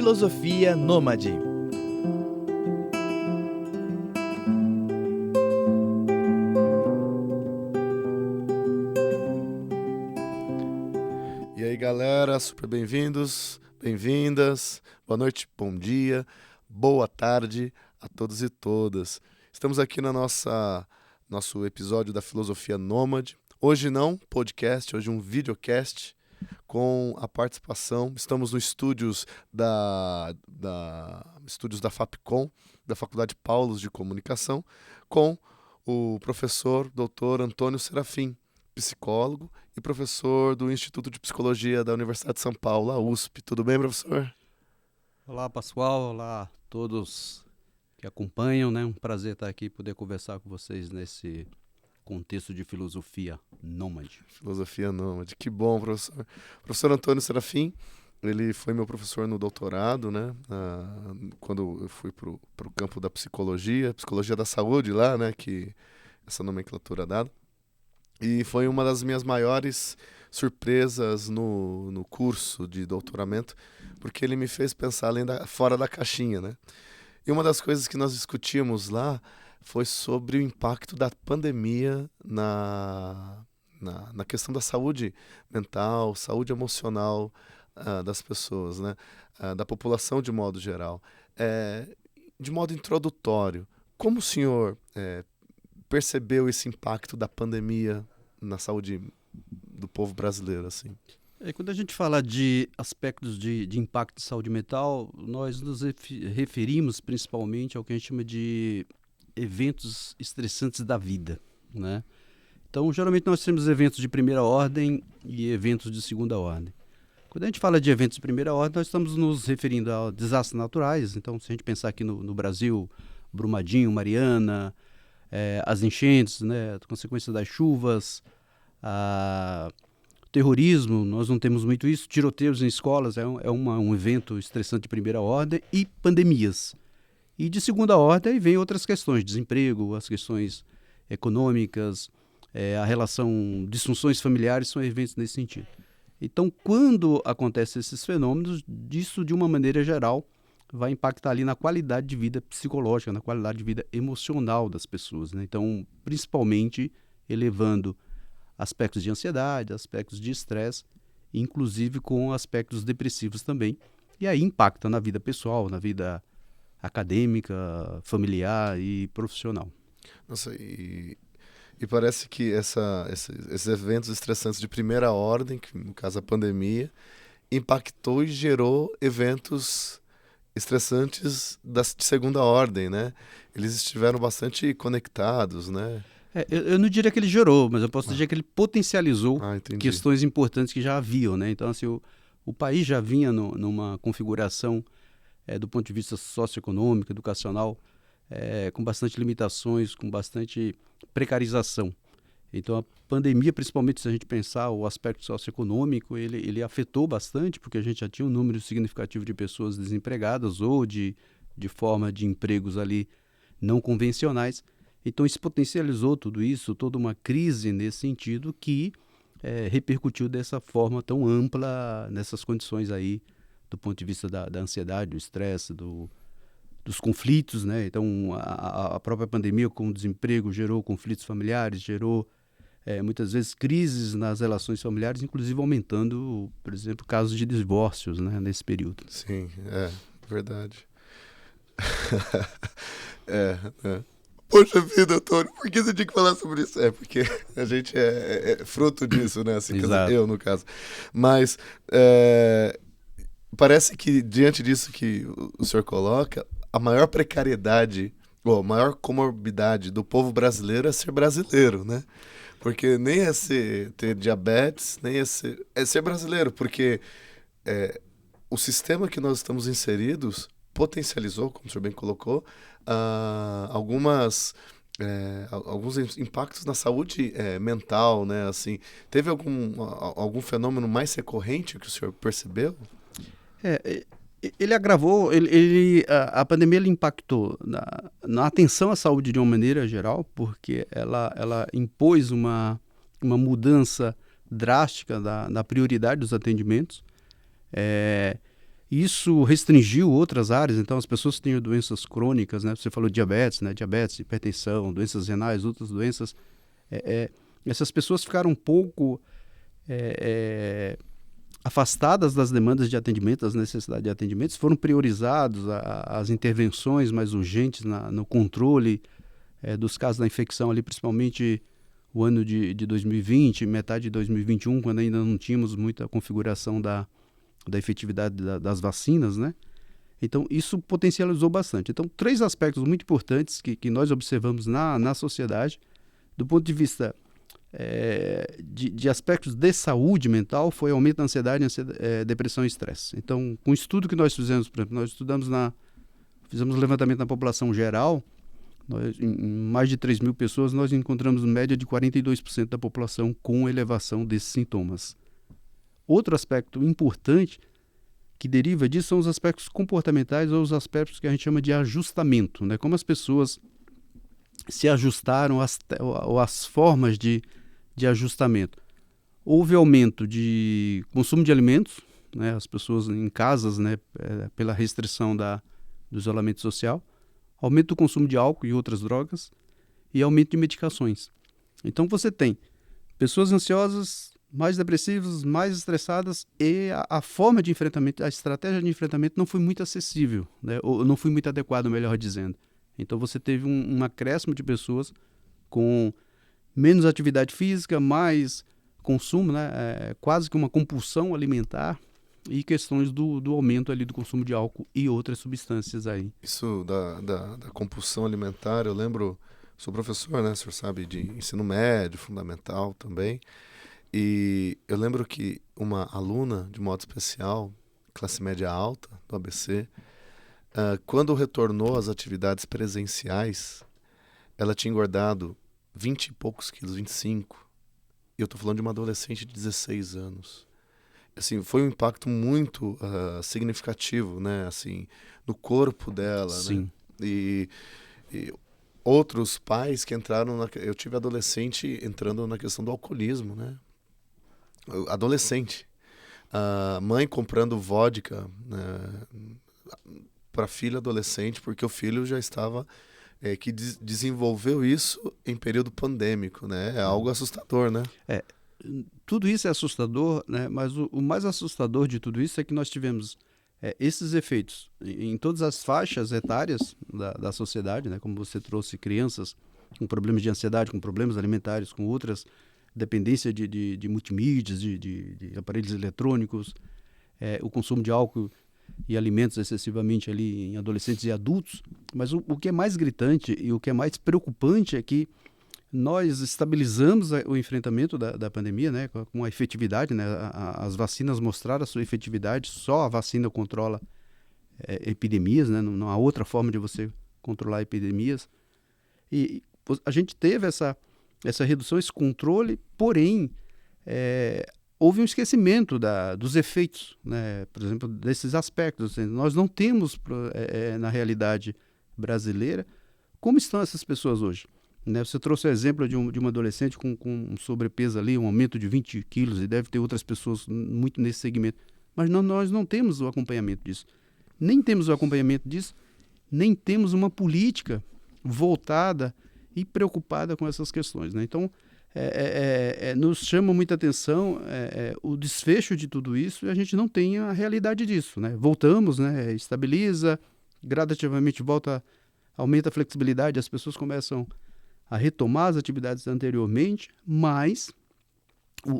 Filosofia Nômade. E aí, galera, super bem-vindos, bem-vindas, boa noite, bom dia, boa tarde a todos e todas. Estamos aqui no nosso episódio da Filosofia Nômade. Hoje não podcast, hoje um videocast com a participação. Estamos nos estúdios estúdios da Fapcom, da Faculdade Paulos de Comunicação, com o professor Dr. Antônio Serafim, psicólogo e professor do Instituto de Psicologia da Universidade de São Paulo, a USP. Tudo bem, professor? Olá, pessoal. Olá a todos que acompanham, né? Um prazer estar aqui e poder conversar com vocês nesse contexto de filosofia nômade. Filosofia nômade. Que bom, professor. Professor Antônio Serafim, ele foi meu professor no doutorado, né? Quando eu fui para o campo da psicologia da saúde lá, né? Que essa nomenclatura dada. E foi uma das minhas maiores surpresas no curso de doutoramento, porque ele me fez pensar fora da caixinha, né? E uma das coisas que nós discutimos lá foi sobre o impacto da pandemia na questão da saúde mental, saúde emocional das pessoas, né? Da população de modo geral. De modo introdutório, como o senhor percebeu esse impacto da pandemia na saúde do povo brasileiro, assim? Quando a gente fala de aspectos de impacto de saúde mental, nós nos referimos principalmente ao que a gente chama de eventos estressantes da vida, né? Então, geralmente nós temos eventos de primeira ordem e eventos de segunda ordem. Quando a gente fala de eventos de primeira ordem, nós estamos nos referindo a desastres naturais. Então, se a gente pensar aqui no Brasil, Brumadinho, Mariana, as enchentes, né, consequências das chuvas, terrorismo, nós não temos muito isso, tiroteios em escolas é um evento estressante de primeira ordem, e pandemias. E de segunda ordem aí vem outras questões, desemprego, as questões econômicas, a relação, disfunções familiares são eventos nesse sentido. Então, quando acontecem esses fenômenos, disso de uma maneira geral vai impactar ali na qualidade de vida psicológica, na qualidade de vida emocional das pessoas, né? Então, principalmente elevando aspectos de ansiedade, aspectos de estresse, inclusive com aspectos depressivos também. E aí impacta na vida pessoal, na vida acadêmica, familiar e profissional. Nossa, e parece que esses eventos estressantes de primeira ordem, que no caso a pandemia, impactou e gerou eventos estressantes de segunda ordem, né? Eles estiveram bastante conectados, né? Eu não diria que ele gerou, mas eu posso dizer que ele potencializou questões importantes que já haviam, né? Então, assim, o país já vinha numa configuração do ponto de vista socioeconômico, educacional, com bastante limitações, com bastante precarização. Então, a pandemia, principalmente se a gente pensar o aspecto socioeconômico, ele afetou bastante, porque a gente já tinha um número significativo de pessoas desempregadas ou de forma de empregos ali não convencionais. Então, isso potencializou tudo isso, toda uma crise nesse sentido que repercutiu dessa forma tão ampla nessas condições aí, do ponto de vista da ansiedade, do estresse, dos conflitos, né? Então, a própria pandemia com o desemprego gerou conflitos familiares, gerou muitas vezes crises nas relações familiares, inclusive aumentando, por exemplo, casos de divórcios, né, nesse período. Sim, verdade. Poxa vida, Antônio, por que você tinha que falar sobre isso? Porque a gente é fruto disso, né? Assim, eu, no caso. Mas parece que, diante disso que o senhor coloca, a maior precariedade, ou a maior comorbidade do povo brasileiro é ser brasileiro, né? Porque nem é ter diabetes, nem é ser brasileiro, porque o sistema que nós estamos inseridos potencializou, como o senhor bem colocou, alguns impactos na saúde mental, né? Assim, teve algum fenômeno mais recorrente que o senhor percebeu? Ele agravou, a pandemia ele impactou na atenção à saúde de uma maneira geral, porque ela impôs uma mudança drástica na prioridade dos atendimentos. Isso restringiu outras áreas, então as pessoas que têm doenças crônicas, né? Você falou diabetes, né? Diabetes, hipertensão, doenças renais, outras doenças. Essas pessoas ficaram um pouco afastadas das demandas de atendimento, das necessidades de atendimento, foram priorizados as intervenções mais urgentes no controle dos casos da infecção ali, principalmente o ano de 2020, metade de 2021, quando ainda não tínhamos muita configuração da efetividade das vacinas, né? Então, isso potencializou bastante. Então, 3 aspectos muito importantes que nós observamos na sociedade, do ponto de vista de aspectos de saúde mental, foi aumento da ansiedade, depressão e estresse. Então, com o estudo que nós fizemos, por exemplo, nós fizemos um levantamento na população geral, em mais de 3 mil pessoas, nós encontramos média de 42% da população com elevação desses sintomas. Outro aspecto importante que deriva disso são os aspectos comportamentais ou os aspectos que a gente chama de ajustamento, né? Como as pessoas se ajustaram às formas de ajustamento. Houve aumento de consumo de alimentos, né? As pessoas em casas, né? Pela restrição do isolamento social, aumento do consumo de álcool e outras drogas e aumento de medicações. Então você tem pessoas ansiosas, mais depressivas, mais estressadas, e a forma de enfrentamento, a estratégia de enfrentamento não foi muito acessível, né? Ou não foi muito adequada, melhor dizendo. Então você teve um acréscimo de pessoas com menos atividade física, mais consumo, né? Quase que uma compulsão alimentar e questões do aumento ali do consumo de álcool e outras substâncias aí. Isso da compulsão alimentar, eu lembro, sou professor, né? O senhor sabe, de ensino médio, fundamental também. E eu lembro que uma aluna, de modo especial, classe média alta, do ABC, quando retornou às atividades presenciais, ela tinha engordado 20 e poucos quilos, 25. E eu estou falando de uma adolescente de 16 anos. Assim, foi um impacto muito significativo, né? Assim, no corpo dela, Sim. né? E outros pais que entraram eu tive adolescente entrando na questão do alcoolismo, né? Adolescente. A mãe comprando vodka, né, para filho adolescente, porque o filho já estava que desenvolveu isso em período pandêmico, né? É algo assustador, né? Tudo isso é assustador, né? Mas o mais assustador de tudo isso é que nós tivemos esses efeitos em todas as faixas etárias da sociedade, né? Como você trouxe, crianças com problemas de ansiedade, com problemas alimentares, com outras dependência de multimídias, de aparelhos eletrônicos, o consumo de álcool e alimentos excessivamente ali em adolescentes e adultos. Mas o que é mais gritante e o que é mais preocupante é que nós estabilizamos o enfrentamento da pandemia, né, com a efetividade, né, as vacinas mostraram a sua efetividade, só a vacina controla epidemias, né, não há outra forma de você controlar epidemias. E a gente teve essa redução, esse controle, porém, houve um esquecimento dos efeitos, né? Por exemplo, desses aspectos. Nós não temos, na realidade brasileira, como estão essas pessoas hoje. Né? Você trouxe o exemplo de uma adolescente com um sobrepeso ali, um aumento de 20 quilos, e deve ter outras pessoas muito nesse segmento. Mas nós não temos o acompanhamento disso. Nem temos o acompanhamento disso, nem temos uma política voltada e preocupada com essas questões, né? Então, nos chama muita atenção o desfecho de tudo isso e a gente não tem a realidade disso, né? Voltamos, né? Estabiliza, gradativamente volta, aumenta a flexibilidade, as pessoas começam a retomar as atividades anteriormente, mas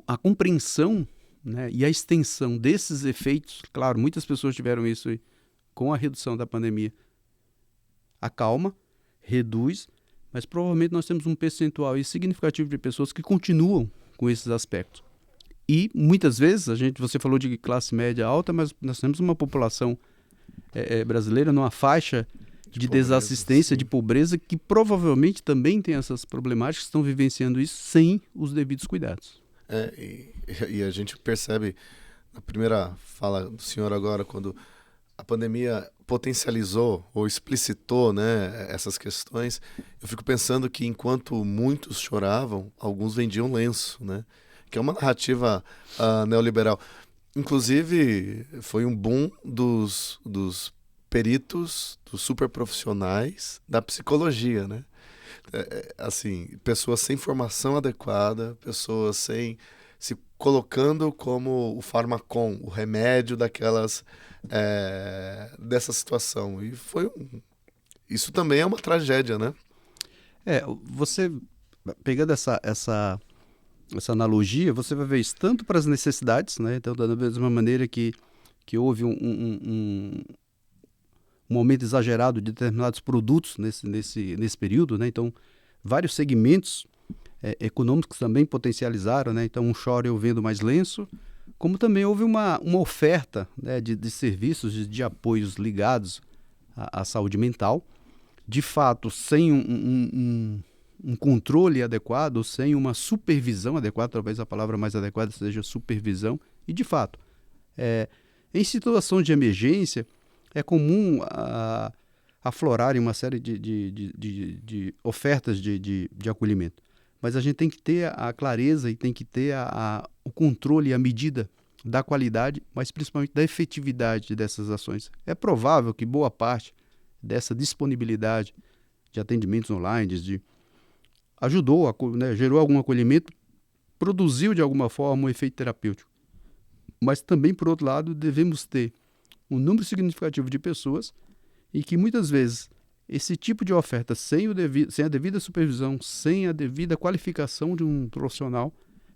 a compreensão, né, e a extensão desses efeitos, claro, muitas pessoas tiveram isso com a redução da pandemia, acalma, reduz, mas provavelmente nós temos um percentual significativo de pessoas que continuam com esses aspectos. E muitas vezes, você falou de classe média alta, mas nós temos uma população brasileira numa faixa de desassistência, de pobreza, que provavelmente também tem essas problemáticas, estão vivenciando isso sem os devidos cuidados. E a gente percebe, na primeira fala do senhor agora, quando a pandemia potencializou ou explicitou, né, essas questões, eu fico pensando que enquanto muitos choravam, alguns vendiam lenço, né, que é uma narrativa neoliberal. Inclusive, foi um boom dos peritos, dos super profissionais da psicologia, né? Assim, pessoas sem formação adequada, pessoas sem se colocando como o farmacon, o remédio dessa situação. Isso também é uma tragédia, né? Você, pegando essa analogia, você vai ver isso tanto para as necessidades, né? Então, da mesma maneira que houve um aumento exagerado de determinados produtos nesse período, né? Então, vários segmentos econômicos também potencializaram, né? Então, um chora eu vendo mais lenço, como também houve uma oferta, né, de serviços, de apoios ligados à saúde mental, de fato, sem um controle adequado, sem uma supervisão adequada, talvez a palavra mais adequada seja supervisão, e de fato, em situação de emergência, é comum aflorarem uma série de ofertas de acolhimento. Mas a gente tem que ter a clareza e tem que ter o controle e a medida da qualidade, mas principalmente da efetividade dessas ações. É provável que boa parte dessa disponibilidade de atendimentos online, ajudou, né, gerou algum acolhimento, produziu de alguma forma um efeito terapêutico. Mas também, por outro lado, devemos ter um número significativo de pessoas e que muitas vezes esse tipo de oferta sem a devida supervisão, sem a devida qualificação de um profissional,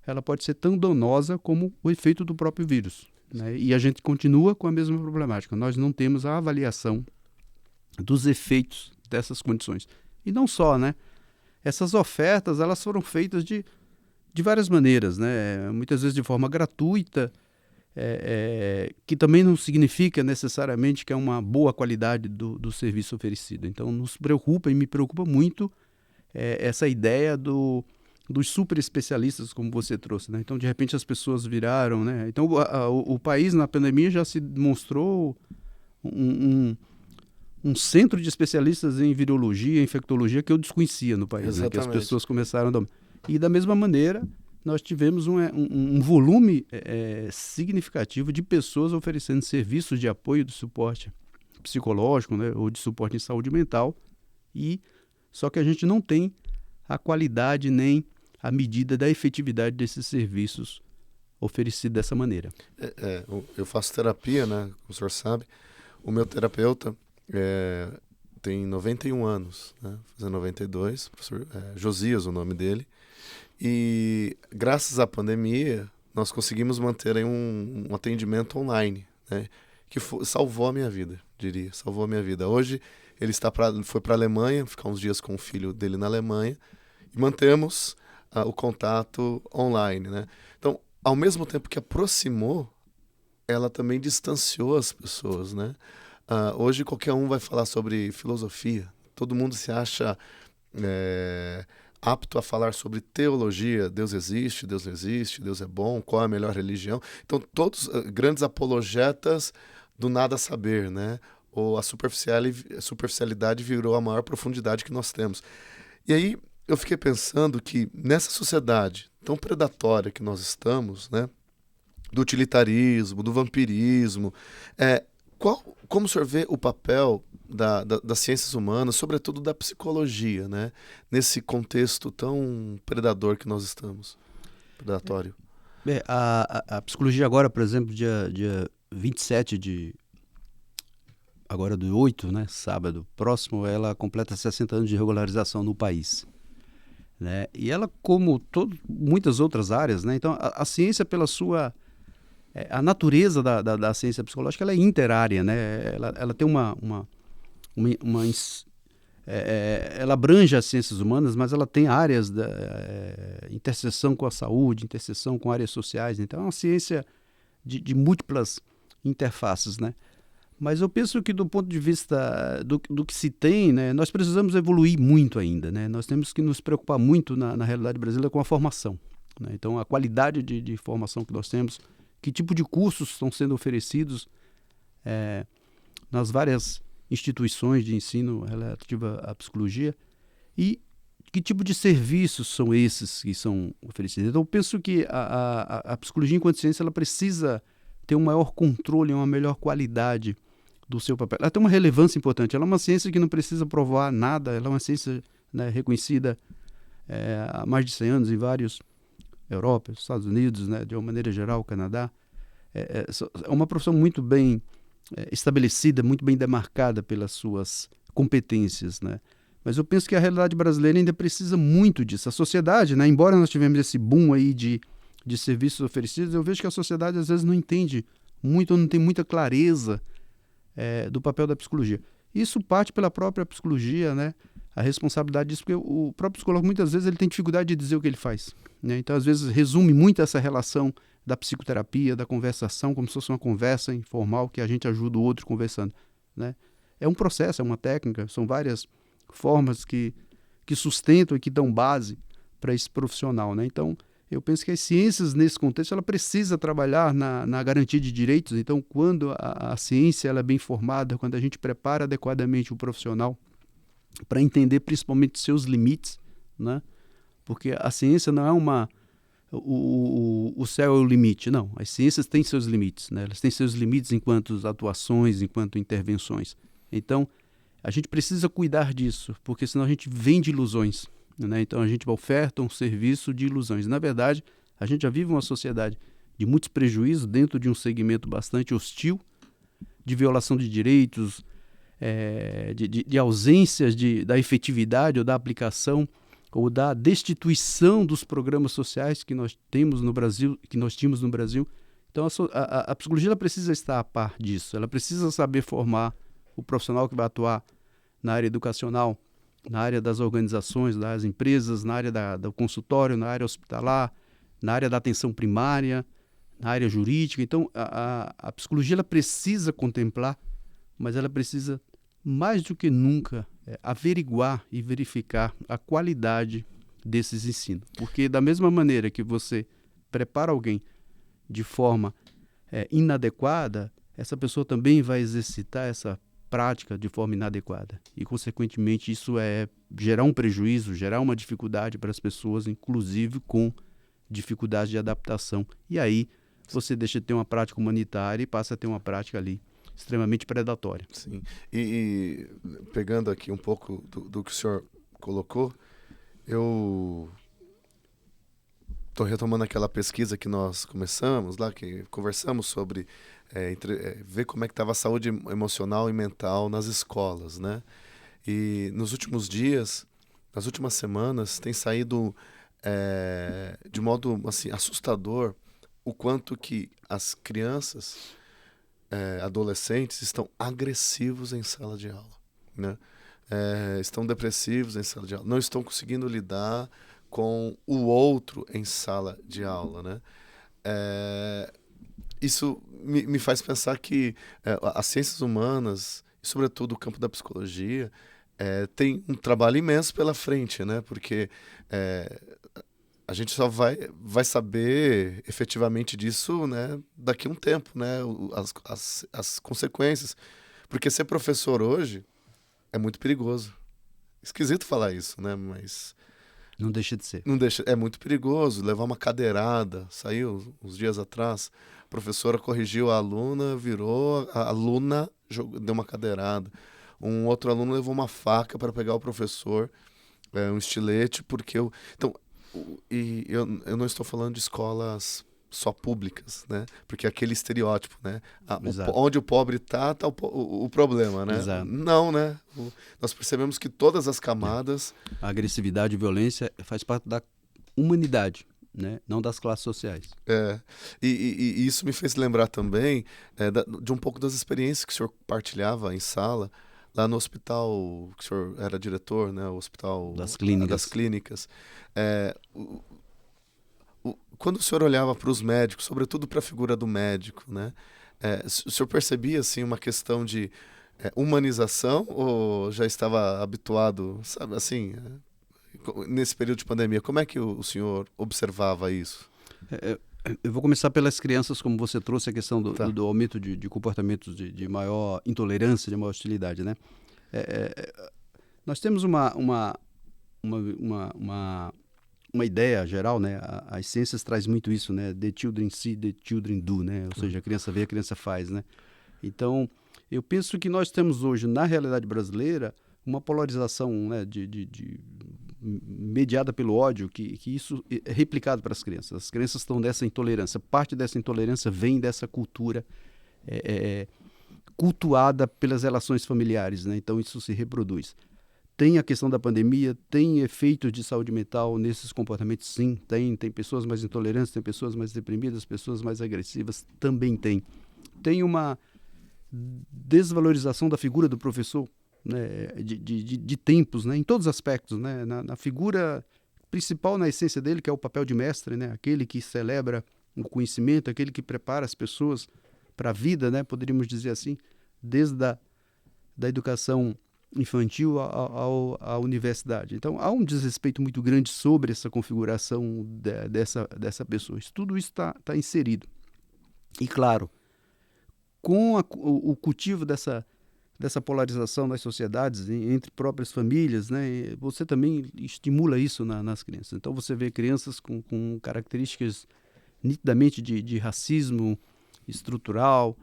ela pode ser tão danosa como o efeito do próprio vírus, né? E a gente continua com a mesma problemática. Nós não temos a avaliação dos efeitos dessas condições. E não só, né? Essas ofertas, elas foram feitas de várias maneiras, né? Muitas vezes de forma gratuita, que também não significa necessariamente que é uma boa qualidade do serviço oferecido. Então, nos preocupa e me preocupa muito essa ideia dos super especialistas, como você trouxe, né? Então, de repente, as pessoas viraram, né? Então, o país, na pandemia, já se demonstrou um centro de especialistas em virologia, infectologia, que eu desconhecia no país, né? Que as pessoas começaram a dominar. E, da mesma maneira, nós tivemos um volume significativo de pessoas oferecendo serviços de apoio, de suporte psicológico, né, ou de suporte em saúde mental, só que a gente não tem a qualidade nem a medida da efetividade desses serviços oferecidos dessa maneira. Eu faço terapia, né, como o senhor sabe. O meu terapeuta tem 91 anos, né, fazendo 92, professor Josias, o nome dele. E graças à pandemia, nós conseguimos manter aí um atendimento online, né, que salvou a minha vida, diria, salvou a minha vida. Hoje ele foi para a Alemanha, ficar uns dias com o filho dele na Alemanha, e mantemos o contato online, né? Então, ao mesmo tempo que aproximou, ela também distanciou as pessoas, né? Hoje qualquer um vai falar sobre filosofia, todo mundo se acha apto a falar sobre teologia, Deus existe, Deus não existe, Deus é bom, qual é a melhor religião. Então, todos grandes apologetas do nada saber, né? Ou a superficialidade virou a maior profundidade que nós temos. E aí eu fiquei pensando que nessa sociedade tão predatória que nós estamos, né? Do utilitarismo, do vampirismo, como o senhor vê o papel das ciências humanas, sobretudo da psicologia, né? Nesse contexto tão predador que nós estamos, predatório? A psicologia agora, por exemplo, dia 27 agora do 8, né, sábado próximo, ela completa 60 anos de regularização no país, né? E ela, como muitas outras áreas, né? Então, a ciência, pela sua... a natureza da ciência psicológica, ela é interárea, né? Ela tem ela abrange as ciências humanas, mas ela tem áreas da interseção com a saúde, interseção com áreas sociais. Então, é uma ciência de múltiplas interfaces, né? Mas eu penso que, do ponto de vista do que se tem, né, nós precisamos evoluir muito ainda, né? Nós temos que nos preocupar muito, na realidade brasileira, com a formação, né? Então, a qualidade de formação que nós temos, que tipo de cursos estão sendo oferecidos nas várias instituições de ensino relativa à psicologia e que tipo de serviços são esses que são oferecidos. Então, eu penso que a psicologia, enquanto ciência, ela precisa ter um maior controle, uma melhor qualidade do seu papel. Ela tem uma relevância importante. Ela é uma ciência que não precisa provar nada. Ela é uma ciência, né, reconhecida há mais de 100 anos em vários Europa, Estados Unidos, né, de uma maneira geral, Canadá. É uma profissão muito bem estabelecida, muito bem demarcada pelas suas competências, né? Mas eu penso que a realidade brasileira ainda precisa muito disso. A sociedade, né, embora nós tivemos esse boom aí de serviços oferecidos, eu vejo que a sociedade às vezes não entende muito, ou não tem muita clareza do papel da psicologia. Isso parte pela própria psicologia, né? A responsabilidade disso, porque o próprio psicólogo muitas vezes ele tem dificuldade de dizer o que ele faz, né? Então, às vezes, resume muito essa relação da psicoterapia, da conversação, como se fosse uma conversa informal que a gente ajuda o outro conversando, né? É um processo, é uma técnica, são várias formas que sustentam e que dão base para esse profissional, né? Então, eu penso que as ciências, nesse contexto, ela precisa trabalhar na garantia de direitos. Então, quando a ciência ela é bem formada, quando a gente prepara adequadamente o profissional para entender principalmente seus limites, né? Porque a ciência não é o céu é o limite, não. As ciências têm seus limites, né? Elas têm seus limites enquanto atuações, enquanto intervenções. Então, a gente precisa cuidar disso, porque senão a gente vende ilusões, né? Então, a gente oferta um serviço de ilusões. Na verdade, a gente já vive uma sociedade de muitos prejuízos dentro de um segmento bastante hostil, de violação de direitos, de ausências da efetividade ou da aplicação ou da destituição dos programas sociais que nós temos no Brasil, que nós tínhamos no Brasil. Então, a psicologia ela precisa estar a par disso. Ela precisa saber formar o profissional que vai atuar na área educacional, na área das organizações, das empresas, na área do consultório, na área hospitalar, na área da atenção primária, na área jurídica. Então, a psicologia ela precisa contemplar, mas ela precisa, mais do que nunca, averiguar e verificar a qualidade desses ensinos. Porque da mesma maneira que você prepara alguém de forma inadequada, essa pessoa também vai exercitar essa prática de forma inadequada. E, consequentemente, isso gerar um prejuízo, gerar uma dificuldade para as pessoas, inclusive com dificuldade de adaptação. E aí você deixa de ter uma prática humanitária e passa a ter uma prática ali extremamente predatória. Sim. E pegando aqui um pouco do que o senhor colocou, eu estou retomando aquela pesquisa que nós começamos lá, que conversamos sobre ver como é que estava a saúde emocional e mental nas escolas, né? E nos últimos dias, nas últimas semanas, tem saído de modo assim, assustador o quanto que as crianças, adolescentes, estão agressivos em sala de aula, né? Estão depressivos em sala de aula, não estão conseguindo lidar com o outro em sala de aula, né? Isso me faz pensar que as ciências humanas, e sobretudo o campo da psicologia, tem um trabalho imenso pela frente, né? Porque a gente só vai saber efetivamente disso, né, daqui a um tempo, né? As consequências. Porque ser professor hoje é muito perigoso. Esquisito falar isso, né? Mas não deixa de ser. É muito perigoso levar uma cadeirada. Saiu uns dias atrás, a professora corrigiu a aluna, virou, a aluna deu uma cadeirada. Um outro aluno levou uma faca para pegar o professor, um estilete, porque então, eu não estou falando de escolas só públicas, né? Porque é aquele estereótipo, né? Onde o pobre tá o problema, né? Exato. Não, né? Nós percebemos que todas as camadas... A agressividade e violência faz parte da humanidade, né? Não das classes sociais. E isso me fez lembrar também de um pouco das experiências que o senhor partilhava em sala, lá no hospital, que o senhor era diretor, né? O hospital das clínicas. Quando o senhor olhava para os médicos, sobretudo para a figura do médico, né? O senhor percebia assim, uma questão de humanização ou já estava habituado, sabe, assim, nesse período de pandemia? Como é que o senhor observava isso? Eu vou começar pelas crianças, como você trouxe a questão do aumento de comportamentos de maior intolerância, de maior hostilidade, né? Nós temos uma uma ideia geral, né? As ciências trazem muito isso, né? The children see, the children do, né? Ou seja, a criança vê, a criança faz, né? Então, eu penso que nós temos hoje, na realidade brasileira, uma polarização, né, mediada pelo ódio, que isso é replicado para as crianças. As crianças estão dessa intolerância. Parte dessa intolerância vem dessa cultura cultuada pelas relações familiares, né? Então, isso se reproduz. Tem a questão da pandemia, tem efeitos de saúde mental nesses comportamentos, sim, tem pessoas mais intolerantes, tem pessoas mais deprimidas, pessoas mais agressivas, também tem. Tem uma desvalorização da figura do professor, né, de tempos, né, em todos os aspectos, né, na figura principal, na essência dele, que é o papel de mestre, né, aquele que celebra o conhecimento, aquele que prepara as pessoas para a vida, né, poderíamos dizer assim, desde da educação infantil à universidade. Então, há um desrespeito muito grande sobre essa configuração dessa pessoa. Tudo isso está inserido. E, claro, com o cultivo dessa polarização das sociedades entre próprias famílias, né, você também estimula isso nas crianças. Então, você vê crianças com características nitidamente de racismo estrutural,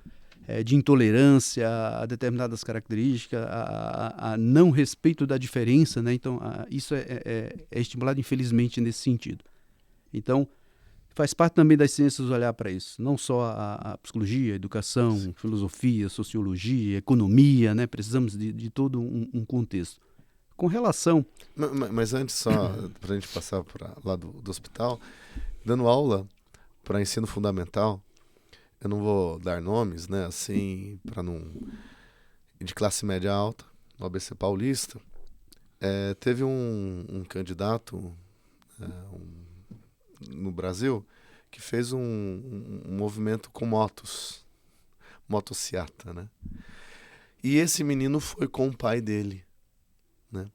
de intolerância a determinadas características, a não respeito da diferença, né? Então, isso é estimulado, infelizmente, nesse sentido. Então, faz parte também das ciências olhar para isso, não só a psicologia, a educação, filosofia, sociologia, economia, né? Precisamos de todo um contexto. Com relação... Mas antes, só para a gente passar para lá do hospital, dando aula para ensino fundamental, eu não vou dar nomes, né, assim, para não... de classe média alta, no ABC Paulista, teve um candidato no Brasil que fez um movimento com motociata, né? E esse menino foi com o pai dele, né?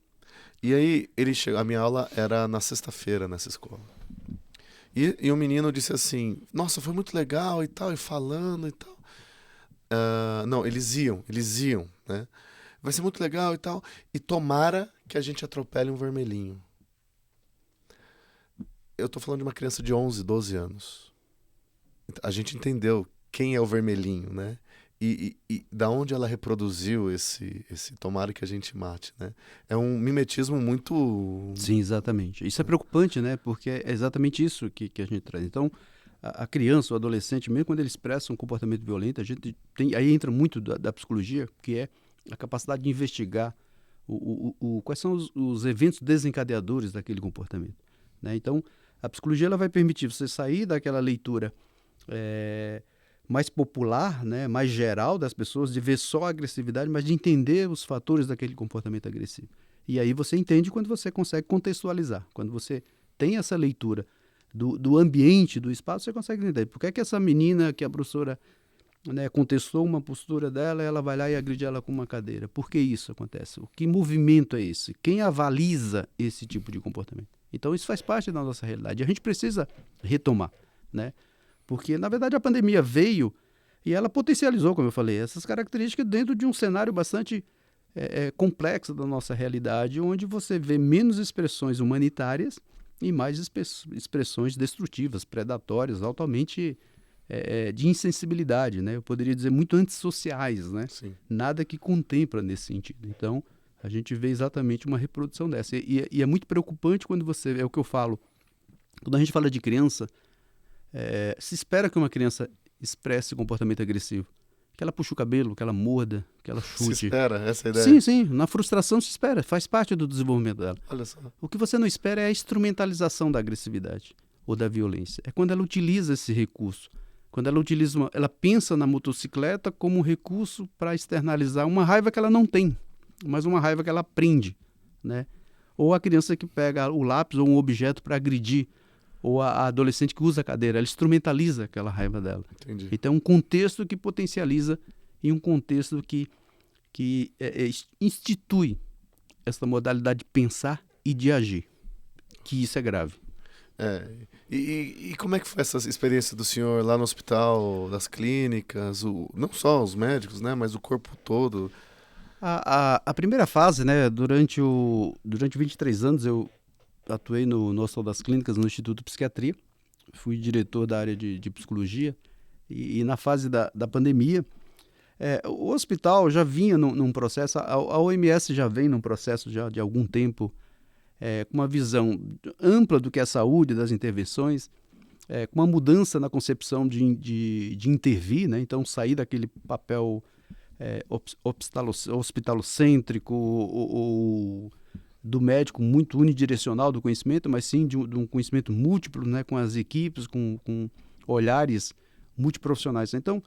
E aí ele chegou, a minha aula era na sexta-feira nessa escola. E o menino disse assim, nossa, foi muito legal e tal, e falando e tal. Não, eles iam, né? Vai ser muito legal e tal. E tomara que a gente atropele um vermelhinho. Eu tô falando de uma criança de 11, 12 anos. A gente entendeu quem é o vermelhinho, né? E da onde ela reproduziu esse tomara que a gente mate, né? É um mimetismo muito... Sim, exatamente. Isso é preocupante, né? Porque é exatamente isso que a gente traz. Então, a criança, o adolescente, mesmo quando ele expressa um comportamento violento, a gente tem... Aí entra muito da psicologia, que é a capacidade de investigar quais são os eventos desencadeadores daquele comportamento, né? Então, a psicologia ela vai permitir você sair daquela leitura... mais popular, né, mais geral das pessoas, de ver só a agressividade, mas de entender os fatores daquele comportamento agressivo. E aí você entende quando você consegue contextualizar, quando você tem essa leitura do ambiente, do espaço, você consegue entender. Por que é que essa menina que a professora, né, contestou uma postura dela, ela vai lá e agride ela com uma cadeira? Por que isso acontece? Que movimento é esse? Quem avaliza esse tipo de comportamento? Então isso faz parte da nossa realidade. A gente precisa retomar, né? Porque, na verdade, a pandemia veio e ela potencializou, como eu falei, essas características dentro de um cenário bastante complexo da nossa realidade, onde você vê menos expressões humanitárias e mais expressões destrutivas, predatórias, altamente de insensibilidade, né? Eu poderia dizer muito antissociais, né? Sim. Nada que contempla nesse sentido. Então, a gente vê exatamente uma reprodução dessa. E é muito preocupante quando você... É o que eu falo. Quando a gente fala de criança... se espera que uma criança expresse comportamento agressivo, que ela puxe o cabelo, que ela morda, que ela chute. Se espera, essa é a ideia? Sim, sim, na frustração se espera, faz parte do desenvolvimento dela. Olha só. O que você não espera é a instrumentalização da agressividade ou da violência. É quando ela utiliza esse recurso, quando ela utiliza, ela pensa na motocicleta como um recurso para externalizar uma raiva que ela não tem, mas uma raiva que ela aprende, né? Ou a criança que pega o lápis ou um objeto para agredir, ou a adolescente que usa a cadeira, ela instrumentaliza aquela raiva dela. Entendi. Então, um contexto que potencializa e um contexto que institui essa modalidade de pensar e de agir, que isso é grave. E como é que foi essa experiência do senhor lá no hospital, das clínicas, não só os médicos, né, mas o corpo todo? A primeira fase, né, durante 23 anos eu atuei no Hospital das Clínicas, no Instituto de Psiquiatria, fui diretor da área de psicologia, e na fase da pandemia, o hospital já vinha num processo, a OMS já vem num processo já de algum tempo, com uma visão ampla do que é a saúde, das intervenções, com uma mudança na concepção de intervir, né? Então sair daquele papel hospitalocêntrico ou do médico muito unidirecional do conhecimento, mas sim de um conhecimento múltiplo, né? Com as equipes, com olhares multiprofissionais. Então,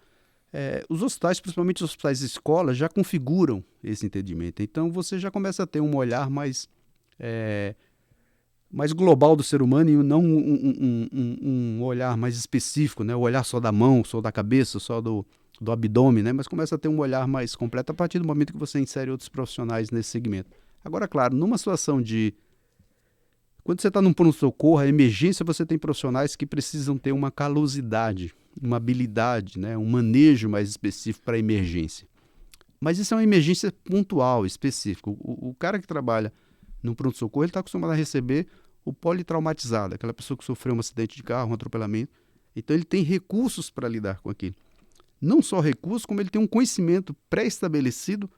os hospitais, principalmente os hospitais de escola, já configuram esse entendimento. Então, você já começa a ter um olhar mais global do ser humano e não um olhar mais específico, né? O olhar só da mão, só da cabeça, só do abdômen, né? Mas começa a ter um olhar mais completo a partir do momento que você insere outros profissionais nesse segmento. Agora, claro, numa situação quando você está num pronto-socorro, a emergência, você tem profissionais que precisam ter uma calosidade, uma habilidade, né? Um manejo mais específico para a emergência. Mas isso é uma emergência pontual, específica. O cara que trabalha no pronto-socorro, ele está acostumado a receber o politraumatizado, aquela pessoa que sofreu um acidente de carro, um atropelamento. Então, ele tem recursos para lidar com aquilo. Não só recursos, como ele tem um conhecimento pré-estabelecido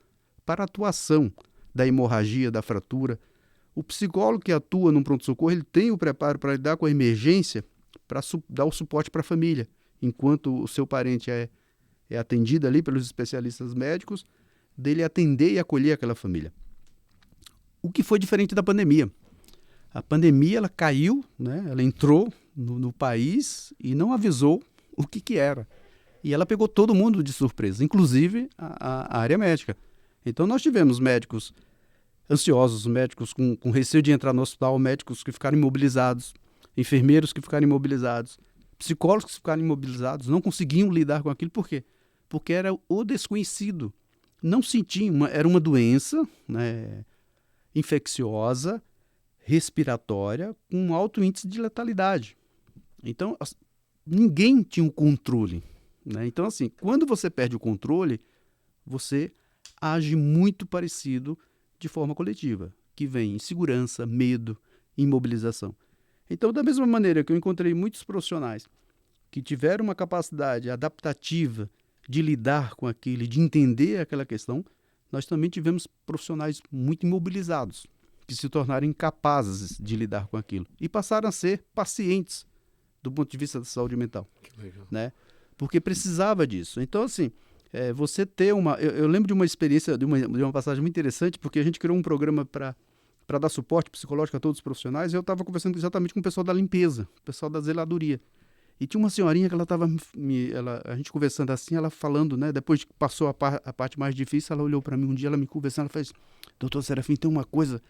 para a atuação da hemorragia, da fratura. O psicólogo que atua no pronto-socorro, ele tem o preparo para lidar com a emergência, para dar o suporte para a família, enquanto o seu parente é atendido ali pelos especialistas médicos, dele atender e acolher aquela família. O que foi diferente da pandemia? A pandemia, ela caiu, né? Ela entrou no país e não avisou o que era. E ela pegou todo mundo de surpresa, inclusive a área médica. Então, nós tivemos médicos ansiosos, médicos com receio de entrar no hospital, médicos que ficaram imobilizados, enfermeiros que ficaram imobilizados, psicólogos que ficaram imobilizados, não conseguiam lidar com aquilo. Por quê? Porque era o desconhecido. Não sentiam, era uma doença, né, infecciosa, respiratória, com alto índice de letalidade. Então, ninguém tinha um controle, né? Então, assim, quando você perde o controle, você age muito parecido de forma coletiva, que vem insegurança, medo, imobilização. Então, da mesma maneira que eu encontrei muitos profissionais que tiveram uma capacidade adaptativa de lidar com aquilo, de entender aquela questão, nós também tivemos profissionais muito imobilizados, que se tornaram incapazes de lidar com aquilo e passaram a ser pacientes do ponto de vista da saúde mental. Que legal. Né? Porque precisava disso. Então, assim, você ter uma... Eu lembro de uma experiência, de uma passagem muito interessante, porque a gente criou um programa para dar suporte psicológico a todos os profissionais, e eu estava conversando exatamente com o pessoal da limpeza, o pessoal da zeladoria. E tinha uma senhorinha que ela estava... a gente conversando assim, ela falando, né? Depois que passou a parte mais difícil, ela olhou para mim um dia, ela me conversando, ela fez: doutor Serafim, tem uma coisa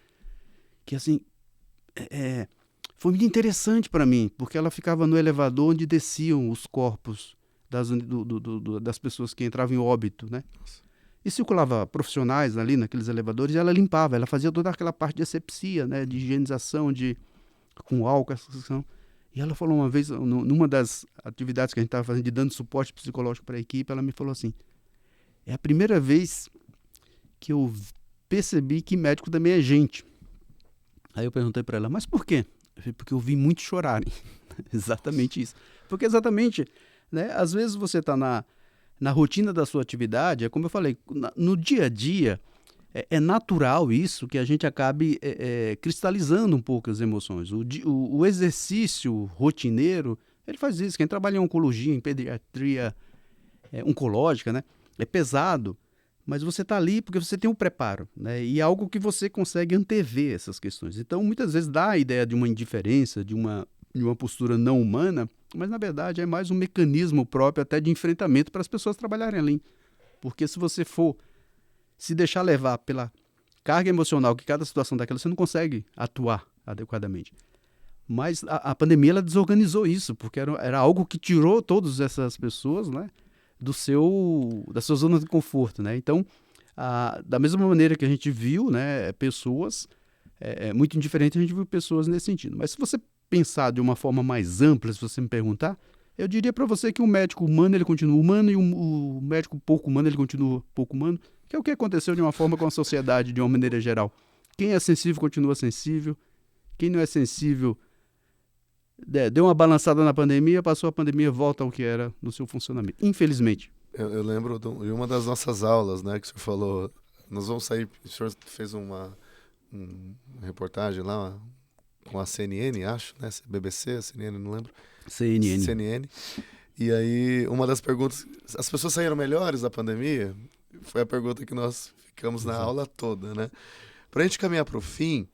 que, assim, foi muito interessante para mim, porque ela ficava no elevador onde desciam os corpos das pessoas que entravam em óbito, né? Nossa. E circulava profissionais ali naqueles elevadores, e ela limpava, ela fazia toda aquela parte de asepsia, né? De higienização, com álcool, essa questão. E ela falou uma vez, numa das atividades que a gente estava fazendo, de dando suporte psicológico para a equipe, ela me falou assim: é a primeira vez que eu percebi que médico também é gente. Aí eu perguntei para ela: mas por quê? Eu falei: porque eu vi muitos chorarem. Exatamente isso. Porque exatamente, né, às vezes você está na rotina da sua atividade, é como eu falei, no dia a dia, é natural isso, que a gente acabe cristalizando um pouco as emoções. O exercício rotineiro, ele faz isso. Quem trabalha em oncologia, em pediatria oncológica, né, é pesado, mas você está ali porque você tem um preparo, né, e é algo que você consegue antever essas questões. Então, muitas vezes dá a ideia de uma indiferença, de uma postura não humana, mas na verdade é mais um mecanismo próprio até de enfrentamento para as pessoas trabalharem ali. Porque se você for se deixar levar pela carga emocional que cada situação daquela, você não consegue atuar adequadamente. Mas a pandemia, ela desorganizou isso, porque era algo que tirou todas essas pessoas, né, da sua zona de conforto, né? Então, da mesma maneira que a gente viu, né, pessoas muito indiferentes, a gente viu pessoas nesse sentido. Mas se você pensar de uma forma mais ampla, se você me perguntar, eu diria para você que o médico humano, ele continua humano, e o médico pouco humano, ele continua pouco humano, que é o que aconteceu de uma forma com a sociedade de uma maneira geral. Quem é sensível continua sensível, Quem não é sensível, deu uma balançada na pandemia, passou a pandemia, volta ao que era no seu funcionamento. Infelizmente. Eu lembro de uma das nossas aulas, né, que o senhor falou, nós vamos sair, o senhor fez uma reportagem lá com a CNN, acho, né, BBC, a CNN, não lembro. CNN. E aí, uma das perguntas, as pessoas saíram melhores da pandemia? Foi a pergunta que nós ficamos na aula toda, né? Pra gente caminhar pro fim,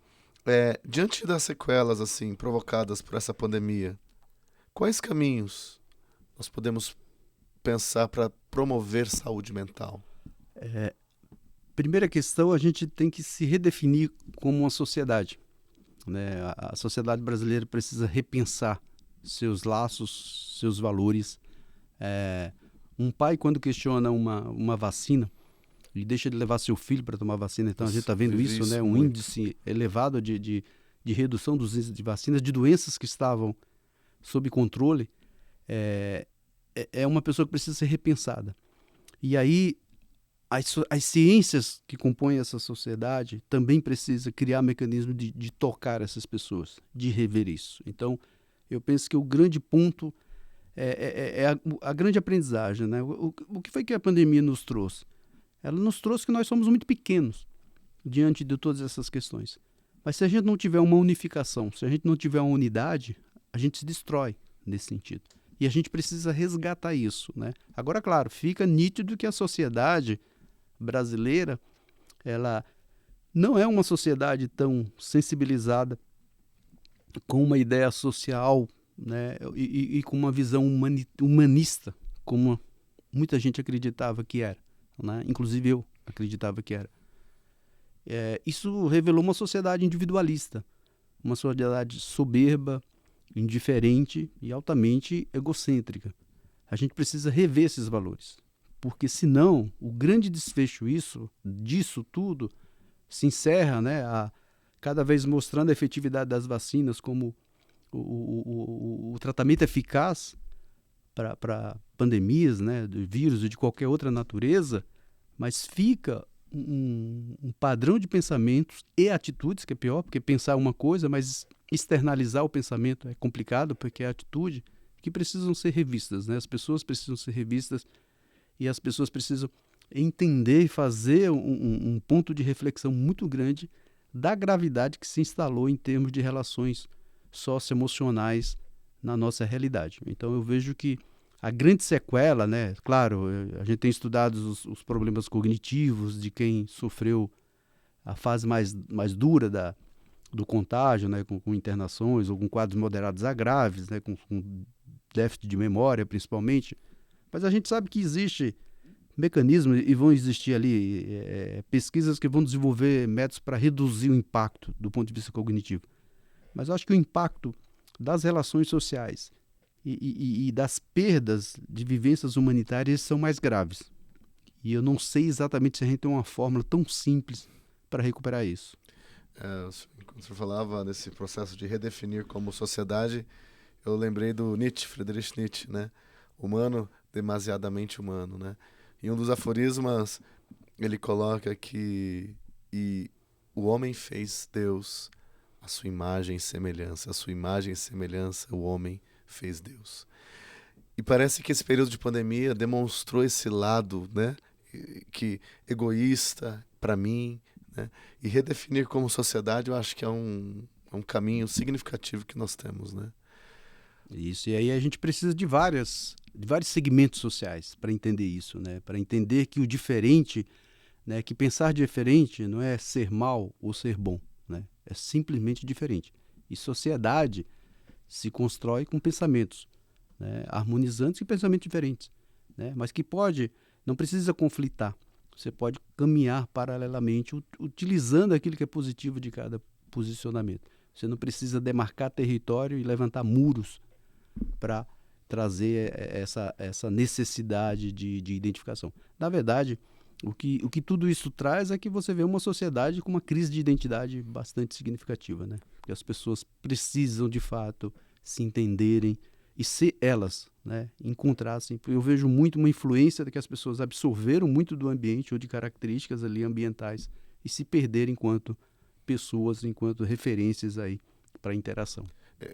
diante das sequelas, assim, provocadas por essa pandemia, quais caminhos nós podemos pensar para promover saúde mental? Primeira questão, a gente tem que se redefinir como uma sociedade, né? A sociedade brasileira precisa repensar seus laços, seus valores. Um pai, quando questiona uma vacina, ele deixa de levar seu filho para tomar vacina. Então, a gente está vendo isso, né? Um índice elevado de redução dos índices de vacinas, de doenças que estavam sob controle. É uma pessoa que precisa ser repensada. E aí, as ciências que compõem essa sociedade também precisam criar mecanismos de tocar essas pessoas, de rever isso. Então, eu penso que o grande ponto é a grande aprendizagem, né? O que foi que a pandemia nos trouxe? Ela nos trouxe que nós somos muito pequenos diante de todas essas questões. Mas se a gente não tiver uma unificação, se a gente não tiver uma unidade, a gente se destrói nesse sentido. E a gente precisa resgatar isso, né? Agora, claro, fica nítido que a sociedade brasileira, ela não é uma sociedade tão sensibilizada com uma ideia social, né? E com uma visão humanista, como muita gente acreditava que era, né? Inclusive eu acreditava que era. Isso revelou uma sociedade individualista, uma sociedade soberba, indiferente e altamente egocêntrica. A gente precisa rever esses valores, porque senão o grande desfecho disso tudo se encerra, né, cada vez mostrando a efetividade das vacinas como o tratamento eficaz para pandemias, né, de vírus e de qualquer outra natureza, mas fica um padrão de pensamentos e atitudes, que é pior, porque pensar é uma coisa, mas externalizar o pensamento é complicado, porque é atitude, que precisam ser revistas, né? As pessoas precisam ser revistas e as pessoas precisam entender e fazer um ponto de reflexão muito grande da gravidade que se instalou em termos de relações socioemocionais na nossa realidade. Então eu vejo que a grande sequela, né? Claro, a gente tem estudado os problemas cognitivos de quem sofreu a fase mais dura do contágio, né? Com internações ou com quadros moderados a graves, né? Com déficit de memória, principalmente. Mas a gente sabe que existe mecanismos e vão existir ali pesquisas que vão desenvolver métodos para reduzir o impacto do ponto de vista cognitivo. Mas eu acho que o impacto das relações sociais e das perdas de vivências humanitárias são mais graves. E eu não sei exatamente se a gente tem uma fórmula tão simples para recuperar isso. Quando você falava desse processo de redefinir como sociedade, eu lembrei do Nietzsche, Friedrich Nietzsche, né? Humano, demasiadamente humano, né? Em um dos aforismas, ele coloca que o homem fez Deus a sua imagem e semelhança, a sua imagem e semelhança o homem fez Deus. E parece que esse período de pandemia demonstrou esse lado, né, que egoísta para mim, né, e redefinir como sociedade, eu acho que é um caminho significativo que nós temos, né? Isso, e aí a gente precisa de vários segmentos sociais para entender isso, né? Para entender que o diferente, né, que pensar diferente não é ser mal ou ser bom, né? É simplesmente diferente. E sociedade se constrói com pensamentos, né, harmonizantes e pensamentos diferentes, né? Mas que não precisa conflitar. Você pode caminhar paralelamente, utilizando aquilo que é positivo de cada posicionamento. Você não precisa demarcar território e levantar muros para trazer essa necessidade de identificação. Na verdade, o que tudo isso traz é que você vê uma sociedade com uma crise de identidade bastante significativa, né? Porque as pessoas precisam, de fato, se entenderem e ser elas, né? Encontrar-se. Eu vejo muito uma influência de que as pessoas absorveram muito do ambiente ou de características ali ambientais e se perderam enquanto pessoas, enquanto referências aí para a interação.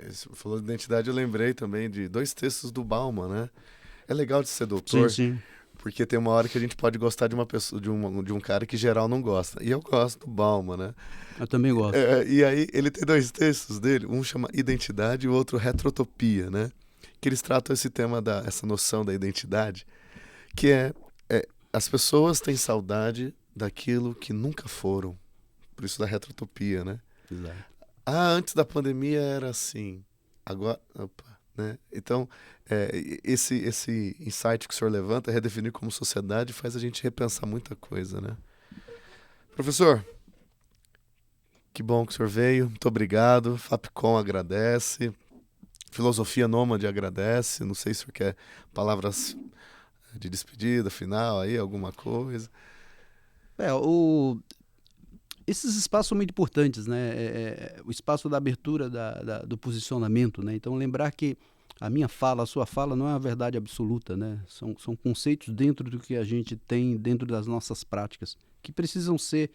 Você falou de identidade, eu lembrei também de 2 textos do Bauman, né? É legal de ser doutor, Sim. porque tem uma hora que a gente pode gostar de uma pessoa, de um cara que geral não gosta. E eu gosto do Bauman, né? Eu também gosto. E aí ele tem 2 textos dele, um chama Identidade e o outro Retrotopia, né? Que eles tratam esse tema, essa noção da identidade, que é as pessoas têm saudade daquilo que nunca foram. Por isso da retrotopia, né? Exato. Antes da pandemia era assim. Agora, né? Então, esse insight que o senhor levanta, redefinir como sociedade, faz a gente repensar muita coisa, né? Professor, que bom que o senhor veio. Muito obrigado. Fapcom agradece. Filosofia Nômade agradece. Não sei se o senhor quer palavras de despedida, final, aí, alguma coisa. Esses espaços são muito importantes, né? O espaço da abertura do posicionamento, né? Então, lembrar que a minha fala, a sua fala, não é a verdade absoluta, né? São conceitos dentro do que a gente tem, dentro das nossas práticas, que precisam ser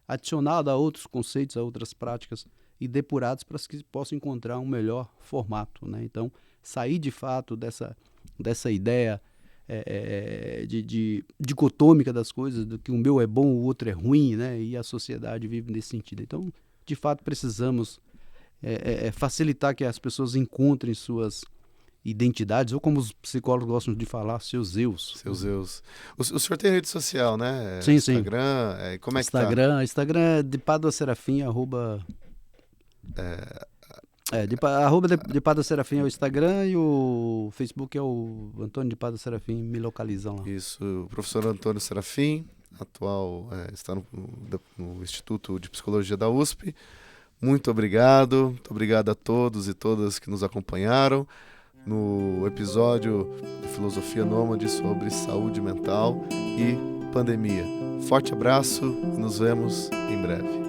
adicionados a outros conceitos, a outras práticas e depurados para que possam encontrar um melhor formato, né? Então, sair de fato dessa ideia dicotômica das coisas, do que o meu é bom, o outro é ruim, né? E a sociedade vive nesse sentido. Então, de fato, precisamos facilitar que as pessoas encontrem suas identidades, ou como os psicólogos gostam de falar, seus eus. Seus eus. O senhor tem rede social, né? Sim. Instagram, como é Instagram, que tá? Instagram é de Pádua Serafim, arroba de Pádua Serafim é o Instagram, e o Facebook é o Antônio de Pádua Serafim, me localizam lá. Isso, o professor Antônio Serafim, atual, está no Instituto de Psicologia da USP. Muito obrigado a todos e todas que nos acompanharam no episódio de Filosofia Nômade sobre saúde mental e pandemia. Forte abraço e nos vemos em breve.